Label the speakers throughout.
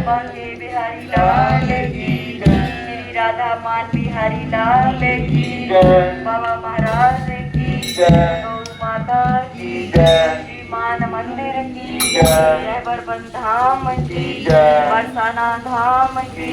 Speaker 1: बांके बिहारी लाल की श्री राधा मान बिहारी लाल की बाबा महाराज की गौ माता की श्री मान मंदिर की रहबर धाम की बरसाना धाम की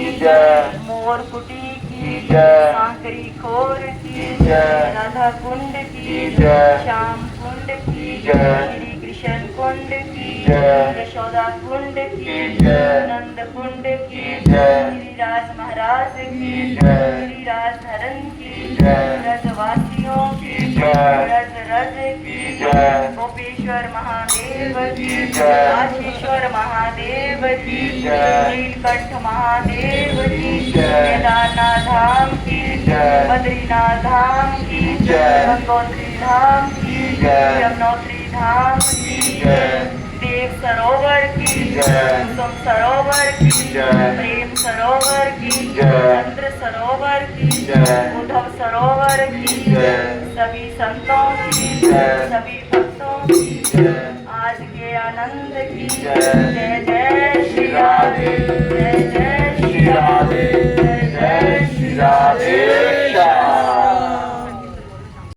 Speaker 1: मोर कुटी की सांकरी खोर की राधा कुंड की श्याम कुंड की श्री कृष्ण कुंड की यशोदा कुंड की नंद कुंड की गिरिराज महाराज की गिरिराज धरन की ब्रजवासियों की ब्रज रज की गोपेश्वर महादेव की आशीश्वर महादेव की नीलकंठ महादेव की केदारनाथ धाम की बद्रीनाथ धाम की गंगोत्री धाम की यमुनोत्री धाम की देव सरोवर की कुसुम सरोवर की प्रेम सरोवर की चंद्र सरोवर की उद्धव सरोवर की सभी संतों की सभी भक्तों की आज के आनंद की जय जय श्री राधे जय जय